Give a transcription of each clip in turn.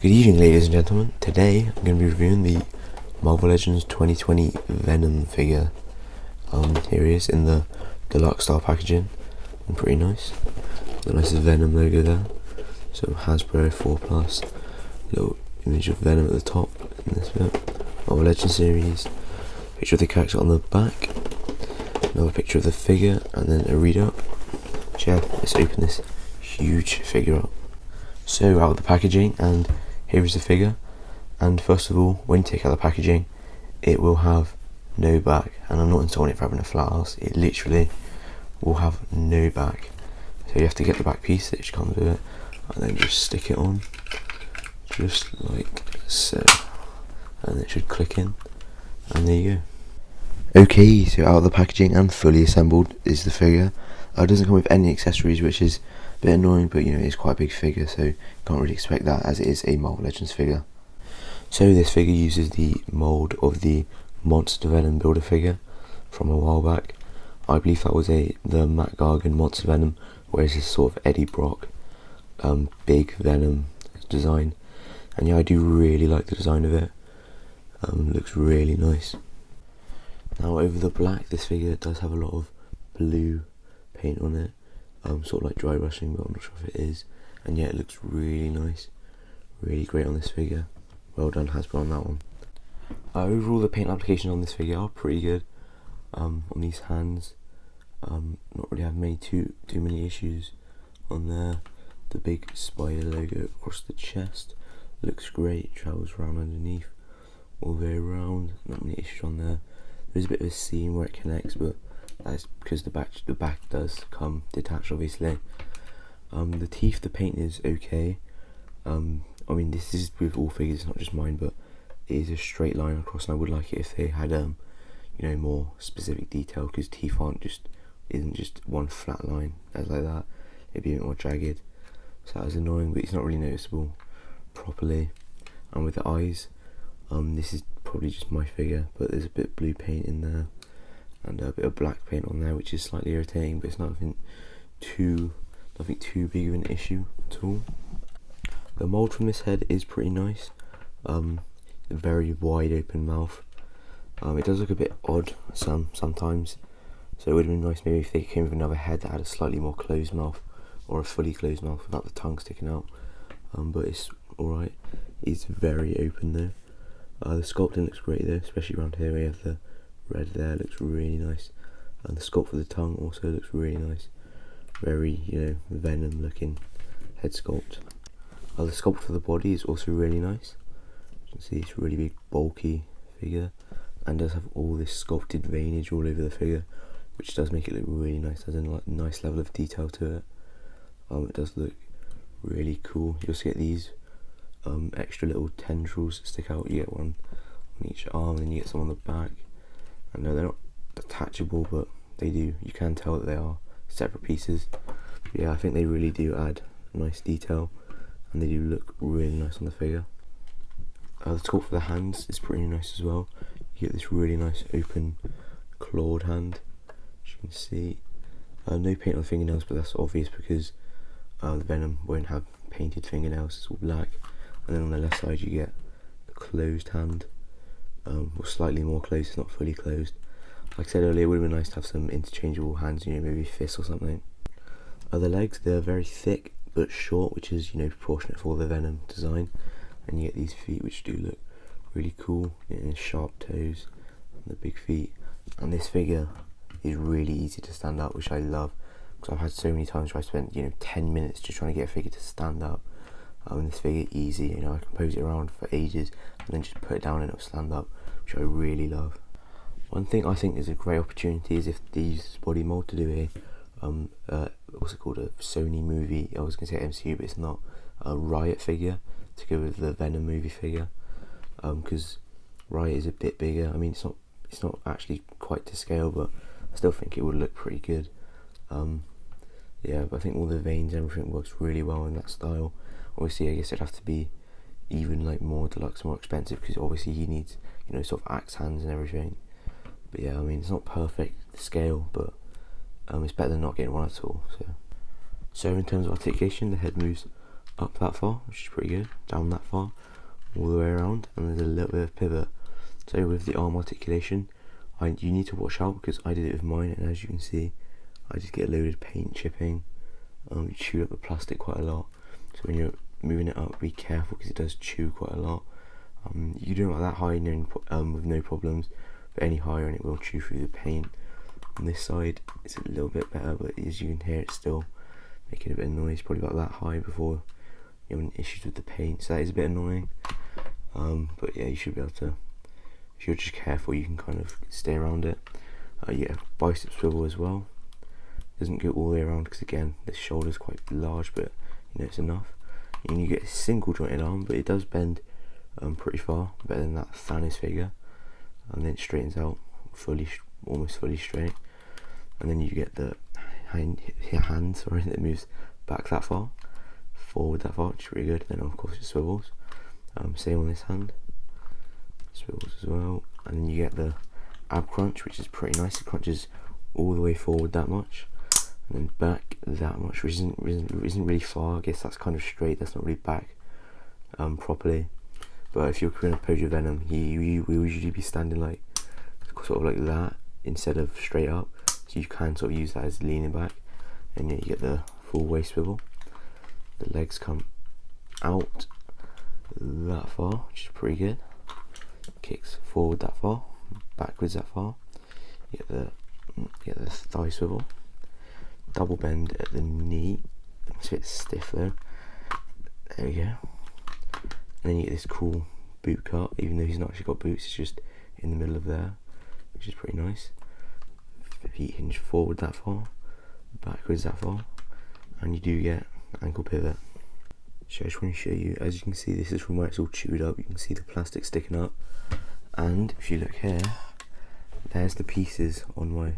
Good evening, ladies and gentlemen. Today I'm going to be reviewing the Marvel Legends 2020 Venom figure. Here he is in the deluxe style packaging, and pretty nice. The nice Venom logo there. So Hasbro 4+, little image of Venom at the top in this bit. Marvel Legends series. Picture of the character on the back. Another picture of the figure, and then a read up. So yeah, let's open this huge figure up. So out of the packaging, and here is the figure. And first of all, when you take out the packaging, it will have no back, and I'm not insulting it for having a flat ass. It literally will have no back. So you have to get the back piece that comes with it, and then just stick it on, just like so, and it should click in, and there you go. Okay, so out of the packaging and fully assembled is the figure. It doesn't come with any accessories, which is a bit annoying, but you know, it's quite a big figure, so you can't really expect that as it is a Marvel Legends figure. So this figure uses the mould of the Monster Venom Builder figure from a while back. I believe that was the Matt Gargan Monster Venom, whereas this sort of Eddie Brock big Venom design. And yeah, I do really like the design of it. Looks really nice. Now over the black, this figure does have a lot of blue paint on it, sort of like dry brushing, but I'm not sure if it is. And yeah, it looks really nice, really great on this figure. Well done Hasbro on that one. Overall, the paint applications on this figure are pretty good. On these hands, not really having too many issues on there. The big spider logo across the chest looks great, travels around underneath, all the way around. Not many issues on there. There's a bit of a seam where it connects, but that's because the back does come detached, obviously. The teeth, the paint is okay. I mean, this is with all figures, it's not just mine, but it is a straight line across, and I would like it if they had you know, more specific detail, because teeth isn't just one flat line as like that. It'd be a bit more jagged, so that is annoying, but it's not really noticeable properly. And with the eyes, this is probably just my figure, but there's a bit of blue paint in there and a bit of black paint on there, which is slightly irritating, but it's nothing too big of an issue at all. The mould from this head is pretty nice. A very wide open mouth. It does look a bit odd sometimes, so it would have been nice maybe if they came with another head that had a slightly more closed mouth, or a fully closed mouth without the tongue sticking out. But it's alright. It's very open though. The sculpting looks great though, especially around here where you have the red there, looks really nice. And the sculpt for the tongue also looks really nice. Very, you know, Venom looking head sculpt. The sculpt for the body is also really nice. You can see it's a really big bulky figure, and does have all this sculpted veinage all over the figure, which does make it look really nice. There's a nice level of detail to it. It does look really cool. You also get these extra little tendrils that stick out. You get one on each arm, and then you get some on the back. I know they're not detachable, but they do. You can tell that they are separate pieces. But yeah, I think they really do add nice detail, and they do look really nice on the figure. The sculpt for the hands is pretty nice as well. You get this really nice open clawed hand, as you can see. No paint on the fingernails, but that's obvious because the Venom won't have painted fingernails, it's all black. And then on the left side you get the closed hand, or slightly more closed, it's not fully closed. Like I said earlier, it would have been nice to have some interchangeable hands, you know, maybe fists or something. The legs, they're very thick but short, which is, you know, proportionate for the Venom design. And you get these feet, which do look really cool, and sharp toes, and the big feet. And this figure is really easy to stand up, which I love, because I've had so many times where I spent, you know, 10 minutes just trying to get a figure to stand up. And this figure, easy, you know, I can pose it around for ages and then just put it down and it'll stand up, which I really love. One thing I think is a great opportunity is if they use this body mold to do what's it called, a Sony movie, I was going to say MCU, but it's not, a Riot figure to go with the Venom movie figure, because Riot is a bit bigger. I mean, it's not actually quite to scale, but I still think it would look pretty good. Yeah, but I think all the veins and everything works really well in that style. Obviously, I guess it'd have to be even like more deluxe, more expensive, because obviously he needs, you know, sort of axe hands and everything. But yeah, I mean, it's not perfect scale, but it's better than not getting one at all. So in terms of articulation, the head moves up that far, which is pretty good, down that far, all the way around, and there's a little bit of pivot. So with the arm articulation, you need to watch out, because I did it with mine, and as you can see, I just get a load of paint chipping. You chew up the plastic quite a lot, so when you're moving it up, be careful, because it does chew quite a lot. You do it like that high with no problems, but any higher and it will chew through the paint. On this side it's a little bit better, but as you can hear, it's still making a bit of noise, probably about that high before you have issues with the paint, so that is a bit annoying. But yeah, you should be able to, if you're just careful, you can kind of stay around it. Yeah, bicep swivel as well. Doesn't go all the way around, because again, the shoulder's quite large, but you know, it's enough. And you get a single jointed arm, but it does bend pretty far, better than that Thanos figure, and then it straightens out fully, almost fully straight. And then you get the hand that moves back that far, forward that far, which is really good. Then of course it swivels. Same on this hand, swivels as well. And then you get the ab crunch, which is pretty nice. It crunches all the way forward that much, and then back that much, which isn't really far. I guess that's kind of straight. That's not really back properly. But if you're going to pose your Venom, you will usually be standing like sort of like that instead of straight up. So you can sort of use that as leaning back, and you get the full waist swivel. The legs come out that far, which is pretty good. Kicks forward that far, backwards that far. You get the thigh swivel. Double bend at the knee. It's a bit stiff though. There we go. And then you get this cool boot cut, even though he's not actually got boots, it's just in the middle of there, which is pretty nice. Feet hinge forward that far, backwards that far, and you do get ankle pivot. So I just want to show you, as you can see, this is from where it's all chewed up. You can see the plastic sticking up, and if you look here, there's the pieces on my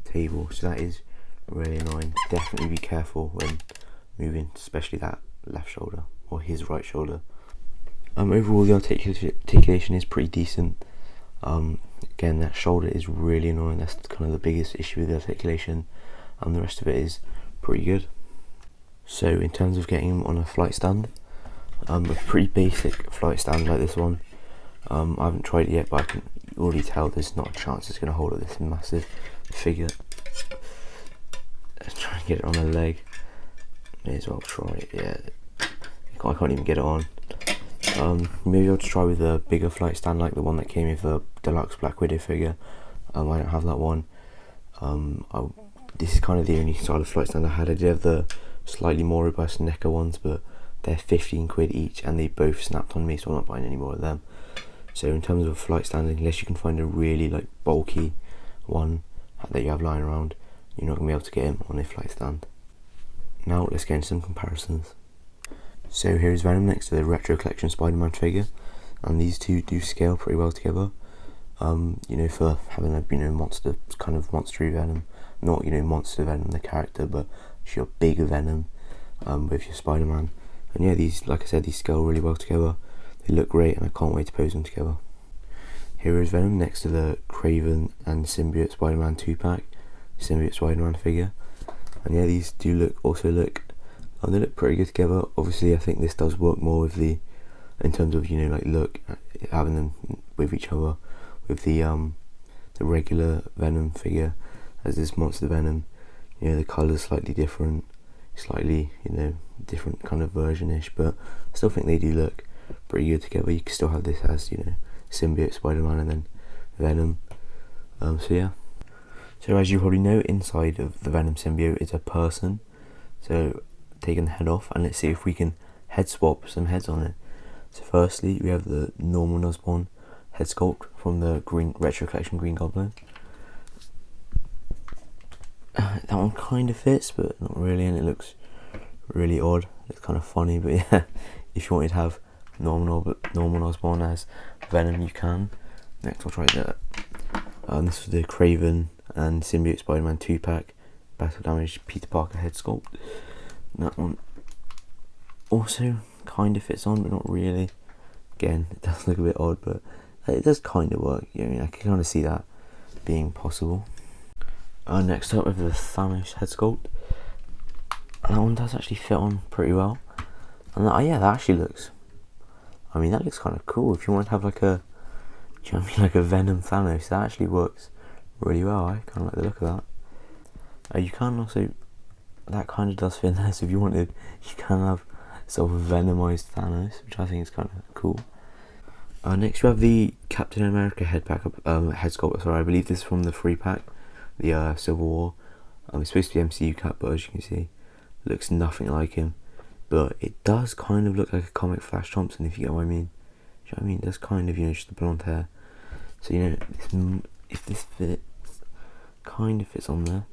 table, so that is really annoying. Definitely be careful when moving, especially that left shoulder, or his right shoulder. Overall the articulation is pretty decent. Again, that shoulder is really annoying. That's kind of the biggest issue with the articulation, and the rest of it is pretty good. So in terms of getting him on a flight stand, a pretty basic flight stand like this one. I haven't tried it yet, but I can already tell there's not a chance it's going to hold up this massive figure. Let's try and get it on a leg. May as well try it. Yeah, I can't even get it on. Maybe I'll just try with a bigger flight stand, like the one that came with the deluxe Black Widow figure. I don't have that one. This is kind of the only style of flight stand I had. I did have the slightly more robust NECA ones, but they're 15 quid each, and they both snapped on me, so I'm not buying any more of them. So in terms of a flight stand, unless you can find a really like bulky one that you have lying around, you're not going to be able to get him on a flight stand. Now let's get into some comparisons. So here is Venom next to the Retro Collection Spider-Man figure, and these two do scale pretty well together. You know, for having a monster, kind of monstery Venom, not monster Venom the character, but your bigger Venom with your Spider-Man. And yeah, these, like I said, these scale really well together. They look great, and I can't wait to pose them together. Here is Venom next to the Craven and Symbiote Spider-Man 2-pack, Symbiote Spider-Man figure. And yeah, these do look they look pretty good together. Obviously I think this does work more with the, in terms of look, having them with each other, with the regular Venom figure as this monster Venom. The colour's slightly different, slightly different kind of version-ish, but I still think they do look pretty good together. You can still have this as Symbiote Spider-Man and then Venom. So yeah. So as you probably know, inside of the Venom symbiote is a person. So taking the head off, and let's see if we can head swap some heads on it. So firstly, we have the normal Osborn head sculpt from the Retro Collection Green Goblin. That one kind of fits, but not really, and it looks really odd. It's kind of funny, but yeah, if you wanted to have normal Osborn as Venom, you can. Next, I'll try that. This was the Craven and Symbiote Spider-Man 2-pack Battle Damage Peter Parker head sculpt. That one also kind of fits on, but not really. Again, it does look a bit odd, but it does kind of work. I can kind of see that being possible. Next up, we have the Thumbish head sculpt. That one does actually fit on pretty well. And yeah, that actually looks, I mean, that looks kind of cool. If you want to have like a, do you know what I mean, like a Venom Thanos, that actually works really well. I kind of like the look of that. You can also, that kind of does fit in there, so if you wanted, you can have sort of a Venomized Thanos, which I think is kind of cool. Next we have the Captain America head sculpt. Sorry, I believe this is from the free pack, the Civil War. It's supposed to be MCU cap, but as you can see, it looks nothing like him. But it does kind of look like a comic Flash Thompson, if you get what I mean. Do you know what I mean? It does kind of, just the blonde hair. So if this fits, kind of fits on there.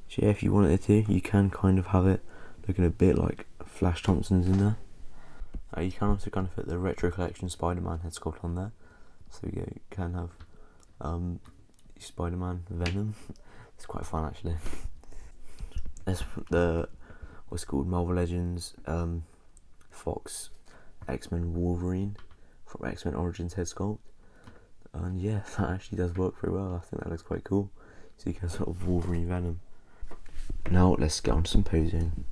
So yeah, if you wanted it to, you can kind of have it looking a bit like Flash Thompson's in there. You can also kind of fit the Retro Collection Spider-Man head sculpt on there. So you can have Spider-Man Venom. It's quite fun actually. There's what's called Marvel Legends Fox X-Men Wolverine from X-Men Origins head sculpt. And yeah, that actually does work very well. I think that looks quite cool. So you can sort of Wolverine Venom. Now let's get on to some posing.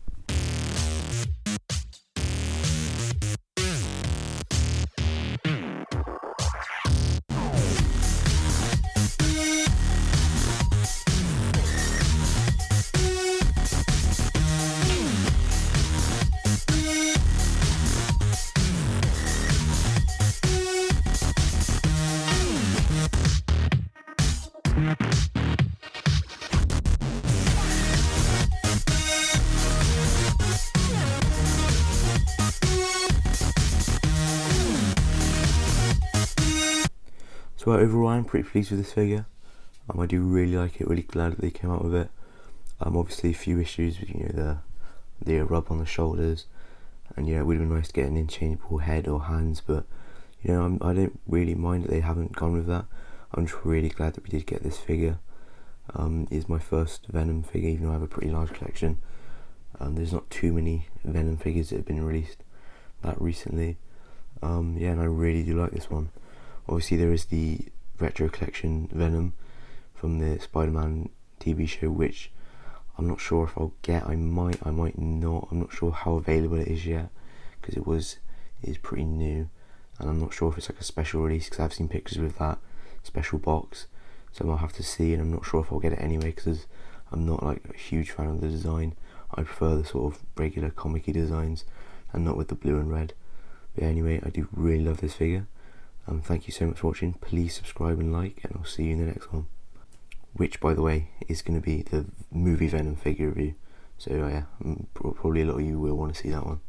So overall, I'm pretty pleased with this figure. I do really like it. Really glad that they came out with it. Obviously a few issues with the rub on the shoulders, and it would have been nice to get an interchangeable head or hands. But I don't really mind that they haven't gone with that. I'm just really glad that we did get this figure. It is my first Venom figure, even though I have a pretty large collection. There's not too many Venom figures that have been released that recently. And I really do like this one. Obviously there is the Retro Collection Venom from the Spider-Man TV show, which I'm not sure if I'll get. I might not. I'm not sure how available it is yet, because it is pretty new, and I'm not sure if it's like a special release, because I've seen pictures with that special box, so I'll have to see, and I'm not sure if I'll get it anyway, because I'm not like a huge fan of the design. I prefer the sort of regular comic-y designs, and not with the blue and red. But anyway, I do really love this figure. Thank you so much for watching. Please subscribe and like, and I'll see you in the next one, which by the way is going to be the movie Venom figure review. So yeah, probably a lot of you will want to see that one.